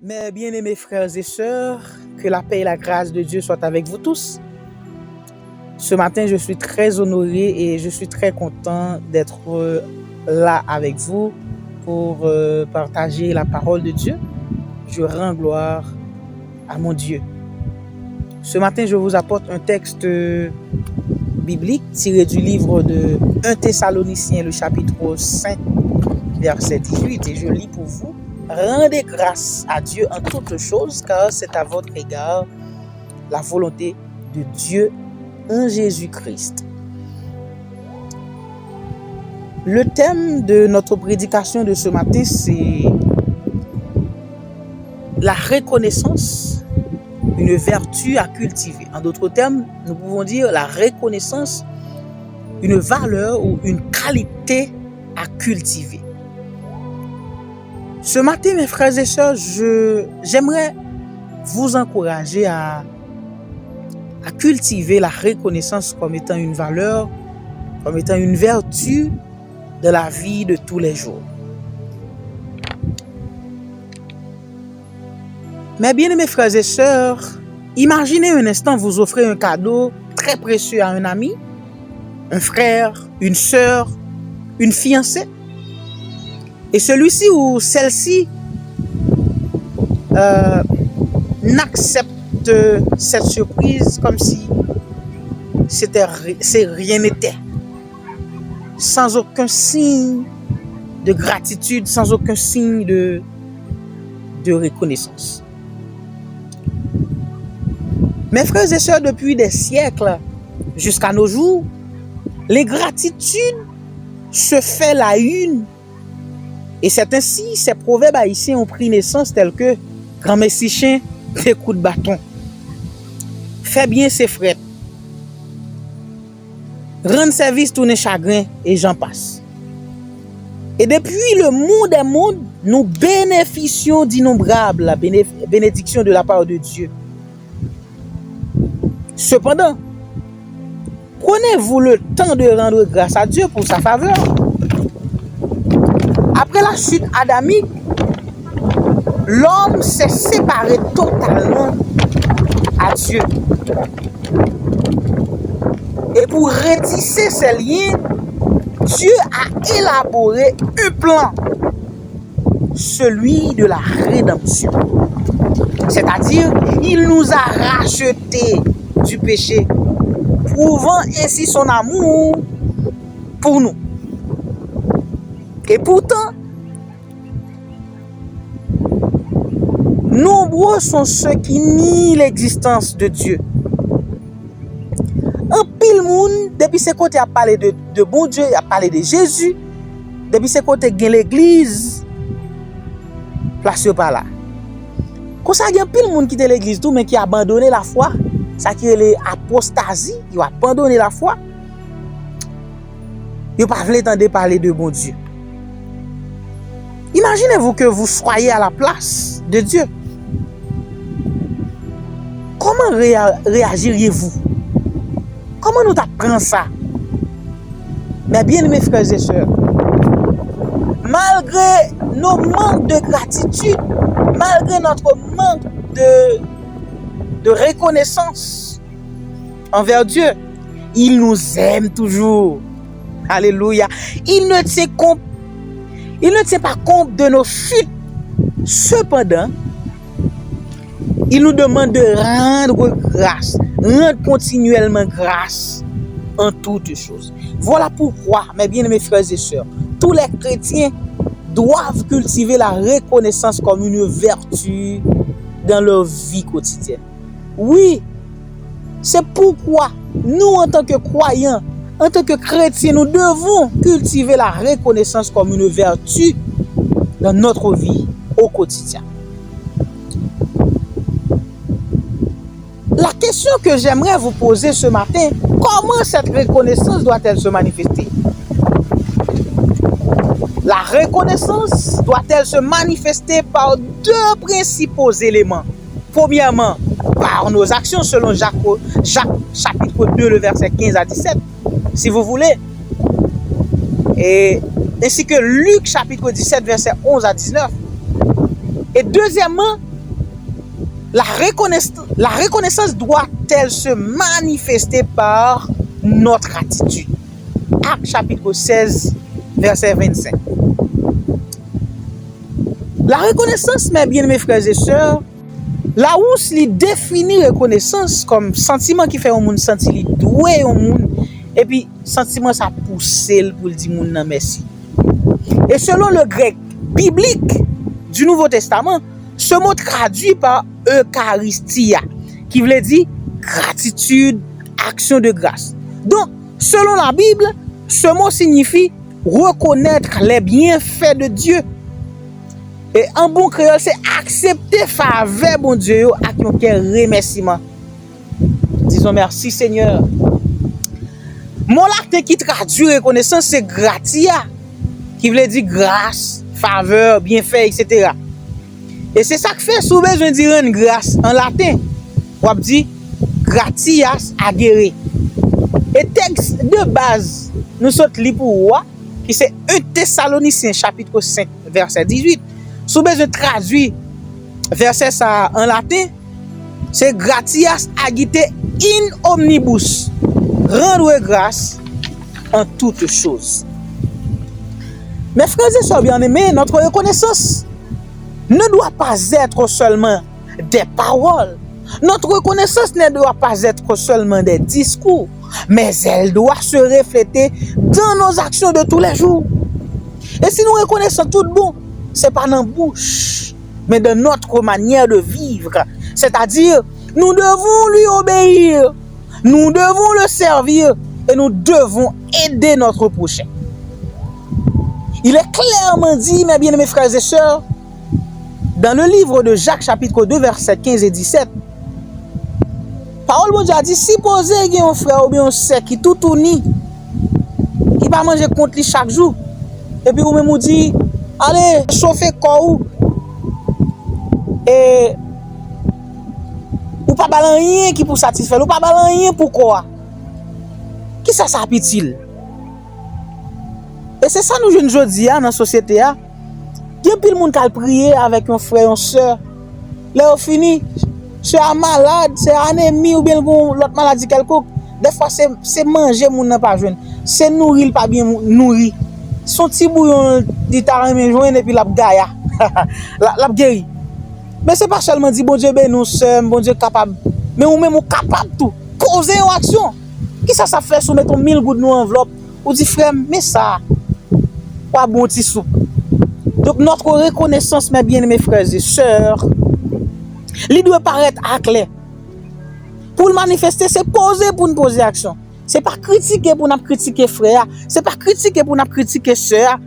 Mes bien-aimés frères et sœurs, que la paix et la grâce de Dieu soient avec vous tous. Ce matin, je suis très honoré et je suis très content d'être là avec vous pour partager la parole de Dieu. Je rends gloire à mon Dieu. Ce matin, je vous apporte un texte biblique tiré du livre de 1 Thessaloniciens, le chapitre 5, verset 18, et je lis pour vous. Rendez grâce à Dieu en toutes choses, car c'est à votre égard la volonté de Dieu en Jésus-Christ. Le thème de notre prédication de ce matin, c'est la reconnaissance, une vertu à cultiver. En d'autres termes, nous pouvons dire la reconnaissance, une valeur ou une qualité à cultiver. Ce matin, mes frères et sœurs, j'aimerais vous encourager à cultiver la reconnaissance comme étant une valeur, comme étant une vertu de la vie de tous les jours. Mes bien-aimés frères et sœurs, imaginez un instant vous offrez un cadeau très précieux à un ami, un frère, une sœur, une fiancée. Et celui-ci ou celle-ci n'accepte cette surprise comme si rien n'était. Sans aucun signe de gratitude, sans aucun signe de reconnaissance. Mes frères et sœurs, depuis des siècles jusqu'à nos jours, l'ingratitude se fait la une. Et c'est ainsi, ces proverbes haïtiens ont pris naissance tels que « Grand messi chien, des coups de bâton »,« Fais bien ses frettes »,« Rendre service, tourner chagrin » et j'en passe. Et depuis le monde des mondes, nous bénéficions d'innombrables bénédictions de la part de Dieu. Cependant, prenez-vous le temps de rendre grâce à Dieu pour sa faveur. Après la chute adamique, l'homme s'est séparé totalement à Dieu. Et pour retisser ces liens, Dieu a élaboré un plan, celui de la rédemption. C'est-à-dire, il nous a rachetés du péché, prouvant ainsi son amour pour nous. Et pourtant, nombreux sont ceux qui nient l'existence de Dieu. Un pile monde, depuis ce côté a parlé de bon Dieu, a parlé de Jésus, depuis ce côté il y a l'église, placé par là. Quand ça, il y a un pile monde qui était l'église tout, mais qui a abandonné la foi, ça qui est l'apostasie, il a abandonné la foi, il n'a pas voulu entendre parler de bon Dieu. Imaginez-vous que vous soyez à la place de Dieu. Comment réagiriez-vous? Comment nous apprenons ça? Mais bien, mes frères et sœurs, malgré nos manques de gratitude, malgré notre manque de reconnaissance envers Dieu, il nous aime toujours. Alléluia. Il ne tient pas compte de nos chutes. Cependant, il nous demande de rendre grâce, rendre continuellement grâce en toutes choses. Voilà pourquoi, mes bien-aimés frères et sœurs, tous les chrétiens doivent cultiver la reconnaissance comme une vertu dans leur vie quotidienne. Oui, c'est pourquoi nous, en tant que croyants, en tant que chrétiens, nous devons cultiver la reconnaissance comme une vertu dans notre vie au quotidien. La question que j'aimerais vous poser ce matin, comment cette reconnaissance doit-elle se manifester? La reconnaissance doit-elle se manifester par deux principaux éléments? Premièrement, par nos actions selon Jacques chapitre 2, le verset 15 à 17, si vous voulez. Et ainsi que Luc chapitre 17, verset 11 à 19. Et deuxièmement, la reconnaissance doit-elle se manifester par notre attitude? Actes chapitre 16, verset 25. La reconnaissance, mes bien-aimés frères et sœurs, la Rousse li définit reconnaissance comme sentiment qui fait un monde sentir li doué un monde et puis sentiment ça pousse pour le dire moun nan merci. Et selon le grec biblique du Nouveau Testament, ce mot traduit par Eucharistia, qui veut dire gratitude, action de grâce. Donc, selon la Bible, ce mot signifie reconnaître les bienfaits de Dieu. Et en bon créole, c'est accepter faveur bon Dieu avec un remerciement. Disons merci Seigneur. Mon latin qui traduit reconnaissance, c'est gratia, qui veut dire grâce, faveur, bienfait, etc. Et c'est ça que fait, si vous besoin de dire une grâce en latin, on dit gratias agere. Et texte de base, nous sommes li pour moi, qui c'est 1 Thessaloniciens chapitre 5, verset 18. Si vous besoin de traduire verset ça en latin, c'est gratias agite in omnibus. Rendre grâce en toutes choses. Mes frères et sœurs bien-aimés, notre reconnaissance ne doit pas être seulement des paroles. Notre reconnaissance ne doit pas être seulement des discours, mais elle doit se refléter dans nos actions de tous les jours. Et si nous reconnaissons tout bon, ce n'est pas dans la bouche, mais dans notre manière de vivre. C'est-à-dire, nous devons lui obéir, nous devons le servir et nous devons aider notre prochain. Il est clairement dit, mes bien-aimés frères et sœurs, dans le livre de Jacques chapitre 2, versets 15 et 17, parole de Dieu a dit, si posé il y a un frère ou bien un sœur qui tout tourni, qui va manger contre lui chaque jour, et puis vous même vous dit, allez, chauffer quoi et ou pas balan rien qui pour satisfaire, ou pas balan rien pourquoi? Qui ça s'appelle-t-il? Et c'est ça nous jeunes jodi dans la société a. Il y a pile monde qui prier avec un frère une sœur. Là au fini, c'est un malade, c'est un ennemi ou bien l'autre maladie quelconque. Des fois c'est manger moun nan pas joindre. C'est nourrir pas bien nourri. Son petit bouillon dit ta remen joindre et puis la gaya. La guéri. Mais c'est pas seulement dire bon Dieu ben nous sommes bon Dieu capable. Mais ou même capable tout. Poser une action. Qui ça fait sous mettre 1000 gouttes dans enveloppe ou dit frère mais ça pas bon petit soupe. Donc notre reconnaissance mes bien-aimés frères et sœurs, il doit paraître à clair. Pour le manifester, c'est poser pour nous poser action. C'est pas critiquer pour nous critiquer frère, c'est pas critiquer pour nous critiquer sœur,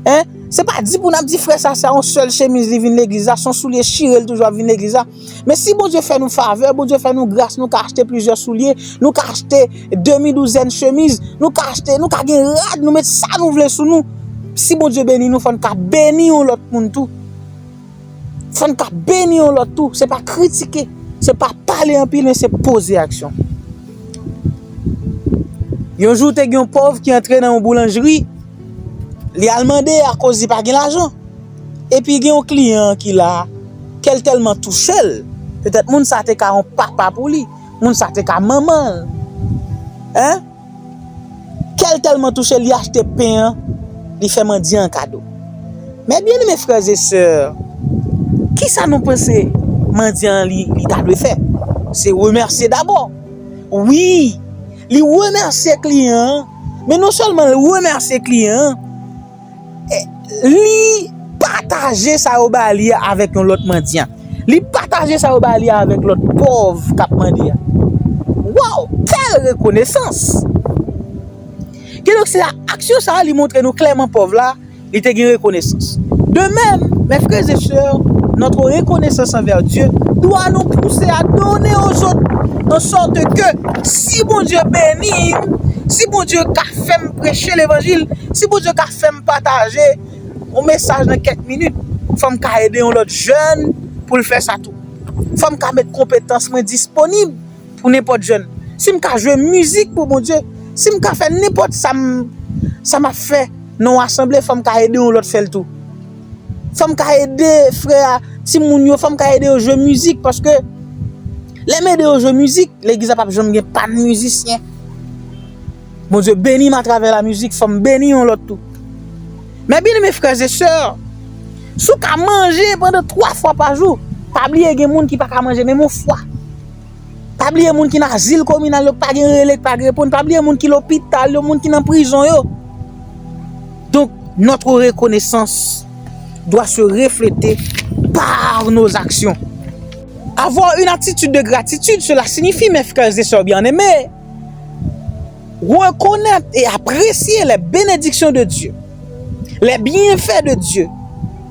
hein? C'est pas dire pour nous dire frère ça c'est un seul chemise qui vient l'église, son soulier chirel toujours vient l'église. Mais si bon Dieu fait nous faveur, bon Dieu fait nous grâce, nous acheter plusieurs souliers, nous acheter demi-douzaine chemises, nous acheter, nous gagner rad, nous mettre ça nous voulons sous nous. Si bon Dieu bénit nous, faut nous bénir l'autre monde tout. Faut nous bénir l'autre tout, c'est pas critiquer, c'est pas parler en pile mais c'est poser action. Un jour tu un pauvre qui entré dans une boulangerie, il a demandé à cause il pas gain l'argent. Et puis il y a un client qui l'a qu'elle tellement touché, peut-être moun ça te ka un papa pour lui, moun ça te ka maman. Hein? Qu'elle tellement touché, il a acheté pain, il fait mendier un cadeau. Mais bien mes frères et sœurs, qui ça nous pense mendiant li doit faire? C'est remercier d'abord. Oui, li remercier client, mais non seulement remercier client, li partager sa obali avec un autre mendiant. Li partager sa obali avec l'autre pauvre qui mendiant. Wow, quelle reconnaissance! Que donc c'est l'action ça lui montre nous clairement pauvre là, il était une reconnaissance. De même, mes frères et sœurs, notre reconnaissance envers Dieu doit nous pousser à donner aux autres en sorte que si bon Dieu bénit, si bon Dieu a fait me prêcher l'évangile, si bon Dieu a fait me partager un message dans quelques minutes, il faut me aider l'autre jeune pour le faire ça tout. Il faut me mettre compétences disponibles pour n'importe jeune. Si je joue musique pour mon Dieu, si je fais n'importe ça m'a fait non assemblée, il faut me aider l'autre faire le tout. Il faut me aider frère, si mon yo, il faut me aider au jeu musique parce que Les m'aider au jeu musique, l'église a pas jamais pas de musicien. Bon Dieu, bénis à travers la musique, faut me bénir on l'autre tout. Mais bien mes frères et sœurs, sou ka manger pendant 3 fois par jour, pas oublier gen moun qui pas ka manger même une fois. Pas oublier moun qui dans asile communal, pas gen relais, pas répondre, pas oublier moun qui l'hôpital, moun qui dans prison yo. Donc notre reconnaissance doit se refléter par nos actions. Avoir une attitude de gratitude, cela signifie, mes frères et sœurs bien-aimés, reconnaître et apprécier les bénédictions de Dieu, les bienfaits de Dieu.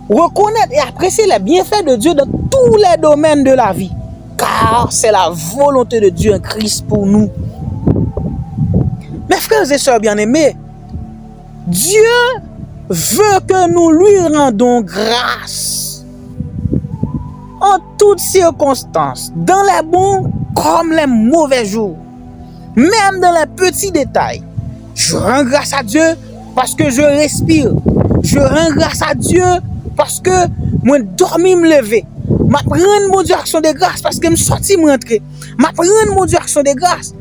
Reconnaître et apprécier les bienfaits de Dieu dans tous les domaines de la vie. Car c'est la volonté de Dieu en Christ pour nous. Mes frères et sœurs bien-aimés, Dieu veut que nous lui rendons grâce en toutes circonstances, dans les bons comme les mauvais jours, même dans les petits détails. Je rends grâce à Dieu parce que je respire. Je rends grâce à Dieu parce que moi dormi me lever. Ma prendre mon Dieu action de grâce parce que me sorti me rentrer. Ma prendre mon Dieu action de grâce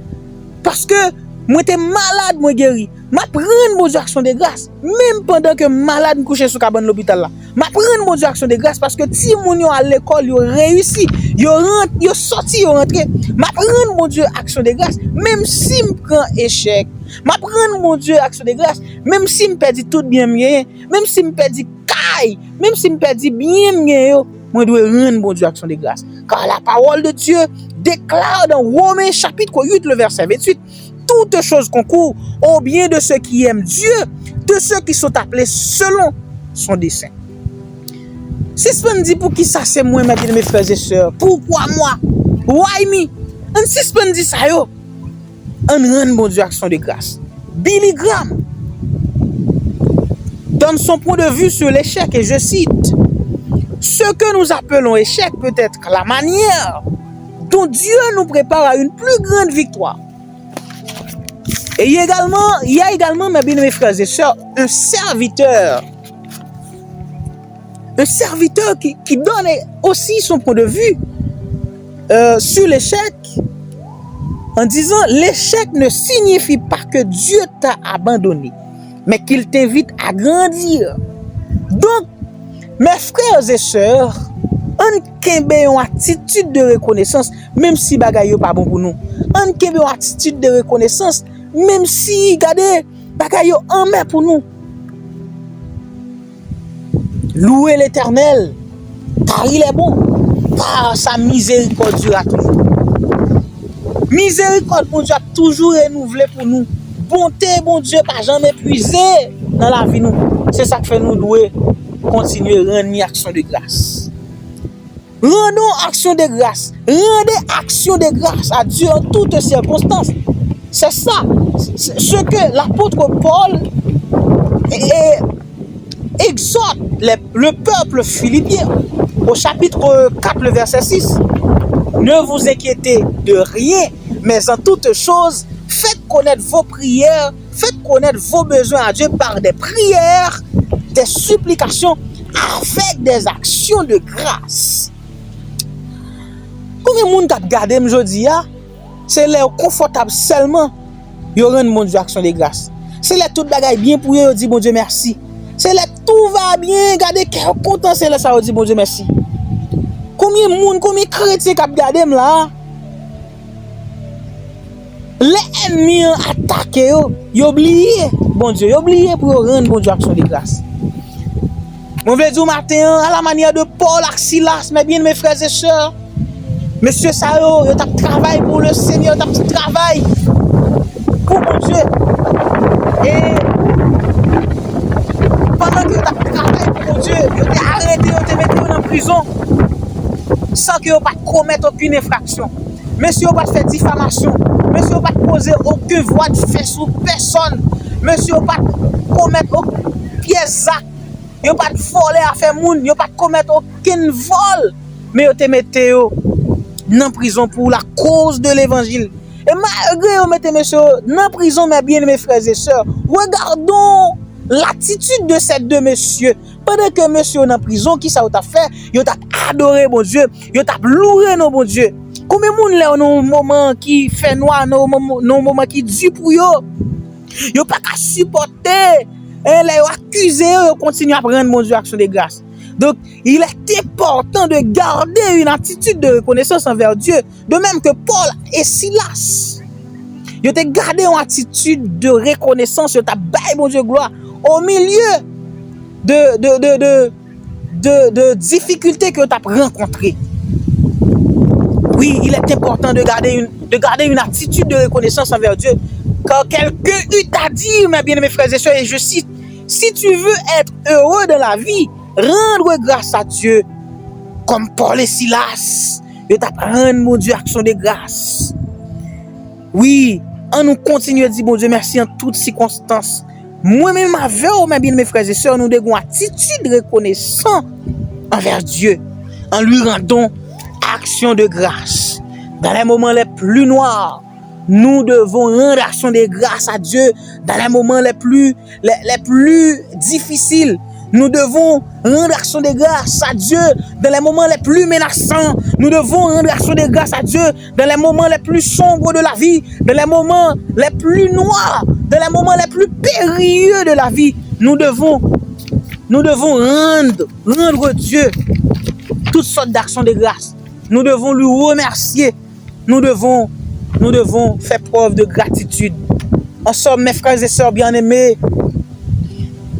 parce que moi t'es malade moi guéri. Ma prendre mon Dieu action de grâce même pendant que malade couché sous cabane l'hôpital là. Ma prendre mon Dieu action de grâce parce que ti moun yo à l'école yo réussi, yo rentre, yo sorti, yo rentré. Ma prendre mon Dieu action de grâce même si me prend échec. Ma prendre mon Dieu action de grâce même si me perdit tout bien mien, même si me perdit caille, même si me perdit bien mien yo. Moi dois rendre mon Dieu action de grâce. Car la parole de Dieu déclare dans Romains chapitre 8 le verset 28, toutes choses concourent au bien de ceux qui aiment Dieu, de ceux qui sont appelés selon son dessein. Si ce dit pour qui ça c'est moi mes frères et sœurs, pourquoi moi? Why me? On si ce dit ça yo, on rend mon Dieu action de grâce. Billy Graham donne son point de vue sur l'échec et je cite: ce que nous appelons échec peut être la manière dont Dieu nous prépare à une plus grande victoire. Et il y a également, mes frères et sœurs, un serviteur qui donne aussi son point de vue sur l'échec en disant: l'échec ne signifie pas que Dieu t'a abandonné, mais qu'il t'invite à grandir. Donc, mes frères et sœurs, on kembe une attitude de reconnaissance, même si bagay yo pas bon pour nous. On kembe une attitude de reconnaissance, même si, regardez, bagay yo en main pour nous. Louez l'Éternel, car il est bon, car sa miséricorde durera toujours. Miséricorde, bon Dieu, a toujours renouvelé pour nous. Bonté, bon Dieu, pas jamais épuisé dans la vie nous. C'est ça qui fait nous douer continuer à rendre action de grâce. Rendons action de grâce. Rendez action de grâce à Dieu en toutes circonstances. C'est ça, ce que l'apôtre Paul exhorte le peuple philippien au chapitre 4, le verset 6. Ne vous inquiétez de rien, mais en toutes choses, faites connaître vos prières, faites connaître vos besoins à Dieu par des prières, des supplications, avec des actions de grâce. Combien de monde t'a gardé aujourd'hui? C'est l'air confortable seulement. Yo rend mon Dieu action de grâce. C'est là tout bagaille bien pour eux, dit bon Dieu merci. C'est là tout va bien, regardez cœur content, c'est là ça dit bon Dieu merci. Combien de monde, combien de chrétiens qui gardé là? Les ennemis attaqué yo oublié bon Dieu, yo oublié pour rendre bon Dieu action de grâce. Mon veux dire matin à la manière de Paul et Silas, mais bien mes frères et sœurs, monsieur Sao, yo t'a travail pour le Seigneur, t'a petit travail pour mon Dieu. Et pendant que t'a travail pour mon Dieu, yo t'ai arrêté, yo t'ai mis en prison sans que yo pas commettre aucune infraction. Monsieur yo pas faire diffamation, monsieur yo pas poser aucune voix de fait sur personne. Monsieur yo pas commettre aucun pièce acte. Yo pas voler à faire moun, yo pas commettre aucun vol, mais yo te mette yo dans prison pour la cause de l'évangile. Et malgré yo mette monsieur dans prison, mes bien-aimés frères et sœurs, regardons l'attitude de ces deux messieurs. Pendant que monsieur dans prison, qui ça t'a fait? Yo t'a adoré bon Dieu, yo t'a loué non bon Dieu. Combien de monde là dans un moment qui fait noir, dans un moment qui dur pour yo? Yo pas qu'à supporter, là yo accusé, yo continue à prendre mon Dieu action de grâce. Donc, il est important de garder une attitude de reconnaissance envers Dieu, de même que Paul et Silas. Ils ont gardé une attitude de reconnaissance, ils ont baillé mon Dieu gloire au milieu de difficultés que tu as rencontrées. Oui, il est important de garder une attitude de reconnaissance envers Dieu. Quand quelqu'un t'a dit, mes bien-aimés frères et sœurs, et je cite, si tu veux être heureux dans la vie, rendre grâce à Dieu, comme Paul et Silas, et t'apprendre, mon Dieu, action de grâce. Oui, on nous continue à dire, mon Dieu, merci en toutes circonstances. Moi-même, avec mes bien-aimés frères et sœurs, nous devons une attitude reconnaissante envers Dieu, en lui rendant action de grâce. Dans les moments les plus noirs, nous devons rendre action de grâce à Dieu. Dans les moments les plus difficiles, nous devons rendre action de grâce à Dieu. Dans les moments les plus menaçants, nous devons rendre action de grâce à Dieu. Dans les moments les plus sombres de la vie, dans les moments les plus noirs, dans les moments les plus périlleux de la vie, nous devons rendre Dieu toutes sortes d'actions de grâce. Nous devons lui remercier. Nous devons faire preuve de gratitude. En somme, mes frères et sœurs bien-aimés,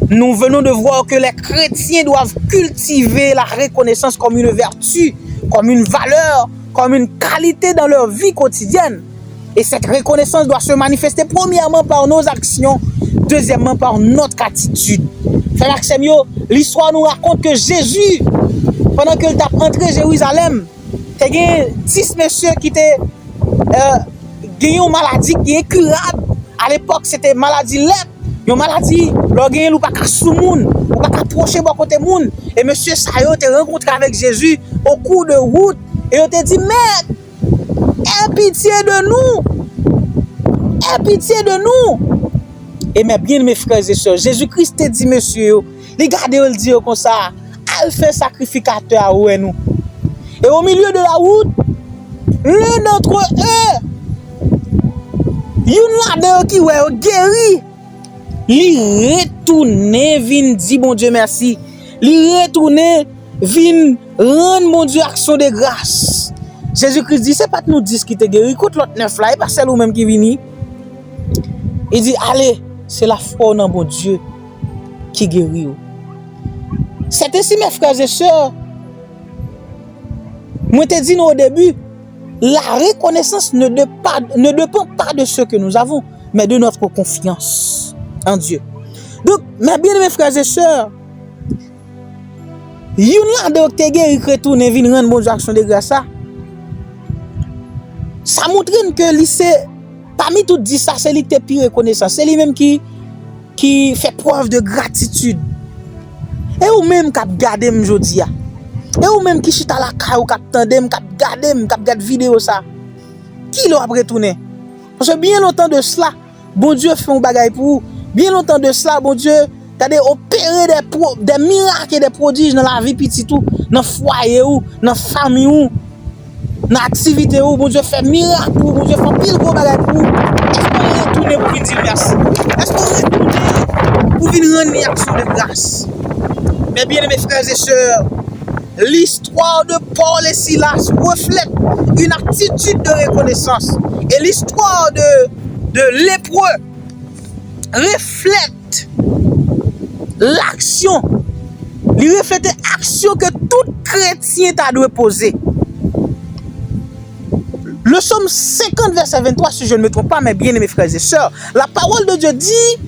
nous venons de voir que les chrétiens doivent cultiver la reconnaissance comme une vertu, comme une valeur, comme une qualité dans leur vie quotidienne. Et cette reconnaissance doit se manifester premièrement par nos actions, deuxièmement par notre attitude. Frère Maxime, l'histoire nous raconte que Jésus, pendant qu'il t'a entré à Jérusalem, il y a 10 messieurs qui étaient une maladie qui est incurable. À l'époque, c'était maladie lèpre. Une maladie, l'organe ou pas qu'à sous moun, ou pas qu'à approcher bon côté moun. Et monsieur Sayo te rencontré avec Jésus au cours de route. Et il te dit, Maître, aie pitié de nous. Aie pitié de nous. Et mes bien mes frères et sœurs, Jésus-Christ te dit, monsieur, regardez, il dit comme ça, elle fait sacrificateur à nous. Et au milieu de la route, l'un d'entre eux, une là qui est guéri, il retourne, vient dire bon Dieu merci. Il retourne, vient rendre mon Dieu action de grâce. Jésus-Christ dit, c'est pas nous 10 qui te guéri, écoute l'autre 9 là, et pas celle ou même qui vient. Il dit, allez, c'est la foi dans mon Dieu qui guérit. C'est ainsi, mes frères et sœurs. Moi, te dis au début, la reconnaissance ne dépend pas de ce que nous avons, mais de notre confiance en Dieu. Donc, mes bien-aimés frères et sœurs, il y a de te guéri qui retourne et vient rendre bonne action de grâce. Ça montre que lycée, parmi tout dit ça, c'est lui qui est plus reconnaissant. C'est lui même qui fait preuve de gratitude. Et ou même qui a gardé aujourd'hui. Et ou même qui chita la caille ou qui tandem, qui garde vidéo ça. Qui l'a retourné? Parce que bien longtemps de cela, bon Dieu fait un bagage pour vous. Bien longtemps de cela, bon Dieu t'a opéré des miracles et des prodiges dans la vie petit tout, dans le foyer ou, dans la famille ou, dans l'activité ou, bon Dieu fait miracle pour vous, bon Dieu fait pile gros bagage pour vous. Est-ce qu'on retourne pour dire merci? Est-ce qu'on retourne pour venir rendre une action de grâce? Mais bien mes frères et sœurs, l'histoire de Paul et Silas reflète une attitude de reconnaissance. Et l'histoire de lépreux reflète l'action. Il reflète l'action que tout chrétien doit poser. Le psaume 50, verset 23, si je ne me trompe pas, mes bien-aimés frères et sœurs, la parole de Dieu dit,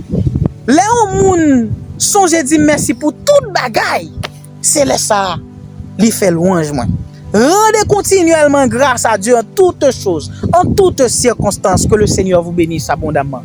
les hommes songe dit merci pour toute bagaille. C'est là ça. Il fait louange moi. Rendez continuellement grâce à Dieu en toutes choses, en toutes circonstances, que le Seigneur vous bénisse abondamment.